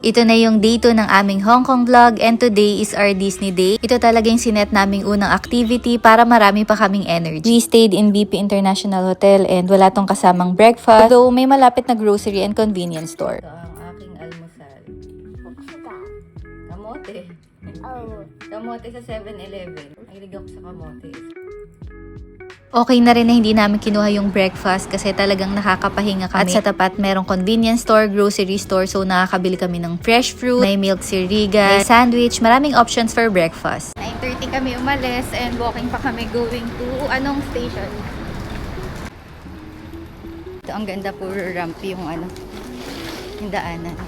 Ito na yung day 2 ng aming Hong Kong vlog and today is our Disney day. Ito talaga yung sinet naming unang activity para marami pa kaming energy. We stayed in BP International Hotel and wala tong kasamang breakfast, though may malapit na grocery and convenience store. Ito ang aking almusal. Kamote. Oh. Kamote sa 7-Eleven. Mahilig ako sa kamote. Okay na rin na hindi namin kinuha yung breakfast kasi talagang nakakapahinga kami. At sa tapat merong convenience store, grocery store, so nakakabili kami ng fresh fruit, may milk si Riga, may sandwich, maraming options for breakfast. 9:30 kami umalis and walking pa kami going to anong station? Ito ang ganda, puro ramp yung yung daanan.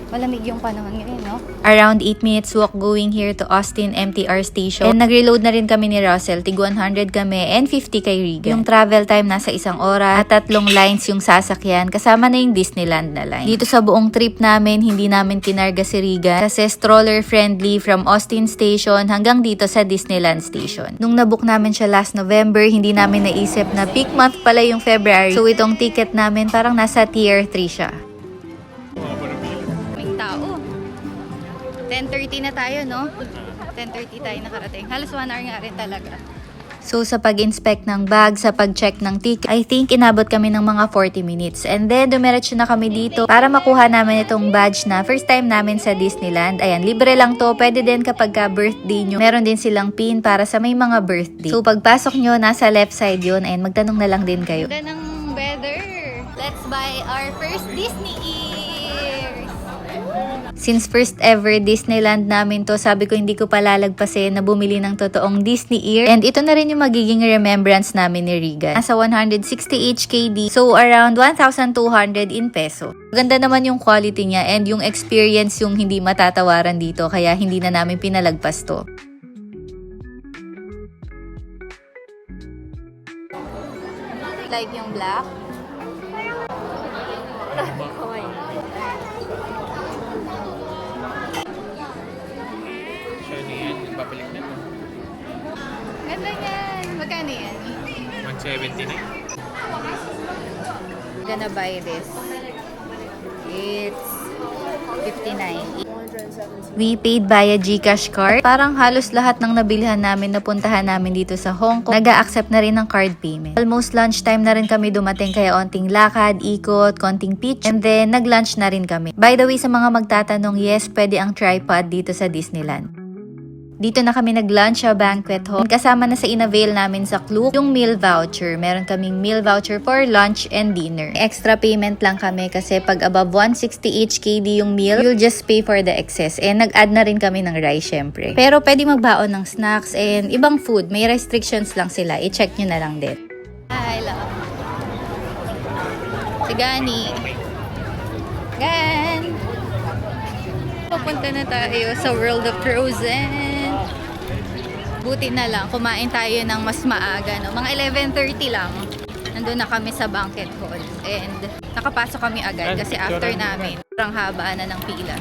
Malamig yung panahon ngayon, no? Around 8 minutes walk going here to Austin MTR Station. And nag-reload na rin kami ni Russell. Tig 100 kami and 50 kay Regan. Yung travel time nasa 1 oras at 3 lines yung sasakyan. Kasama na yung Disneyland na line. Dito sa buong trip namin, hindi namin kinarga si Regan kasi stroller friendly from Austin Station hanggang dito sa Disneyland Station. Nung nabook namin siya last November, hindi namin naisip na peak month pala yung February. So itong ticket namin parang nasa tier 3 siya. 10:30 na tayo, no? 10:30 tayo nakarating. Halos 1 hour nga rin talaga. So, sa pag-inspect ng bag, sa pag-check ng ticket, I think inabot kami ng mga 40 minutes. And then, dumiretso na kami dito para makuha namin itong badge na first time namin sa Disneyland. Ayan, libre lang to. Pwede din kapag birthday nyo. Meron din silang pin para sa may mga birthday. So, pagpasok nyo, nasa left side yun. Ayan, magtanong na lang din kayo. Ganda ng weather. Let's buy our first Disney ears. Since first ever Disneyland namin to, sabi ko hindi ko palalagpasin na bumili ng totoong Disney ear. And ito na rin yung magiging remembrance namin ni Regan. Nasa 160 HKD, so around 1,200 in peso. Ganda naman yung quality niya and yung experience yung hindi matatawaran dito, kaya hindi na namin pinalagpas to. Like yung black? Babalik na. Ganda yan. Magkano yan? 170 na. Gonna buy this. It's 59. We paid via GCash card. Parang halos lahat ng nabilihan namin na puntahan namin dito sa Hong Kong, nag-a-accept na rin ng card payment. Almost lunchtime na rin kami dumating, kaya onting lakad, ikot, konting pitch, and then nag-lunch na rin kami. By the way, sa mga magtatanong, yes, pwede ang tripod dito sa Disneyland. Dito na kami nag-lunch sa banquet hall. Kasama na sa inavail namin sa Klook yung meal voucher. Meron kaming meal voucher for lunch and dinner. Extra payment lang kami kasi pag above 160 HKD yung meal, you'll just pay for the excess. And nag-add na rin kami ng rice syempre. Pero pwede magbaon ng snacks and ibang food. May restrictions lang sila. I-check nyo na lang din. Hi, love. Si Gani. Gan! Pupunta na tayo sa World of Frozen. Buti na lang, kumain tayo ng mas maaga, no? Mga 11:30 lang. Nandun na kami sa banquet hall. And nakapasok kami agad kasi after namin, parang haba na ng pila.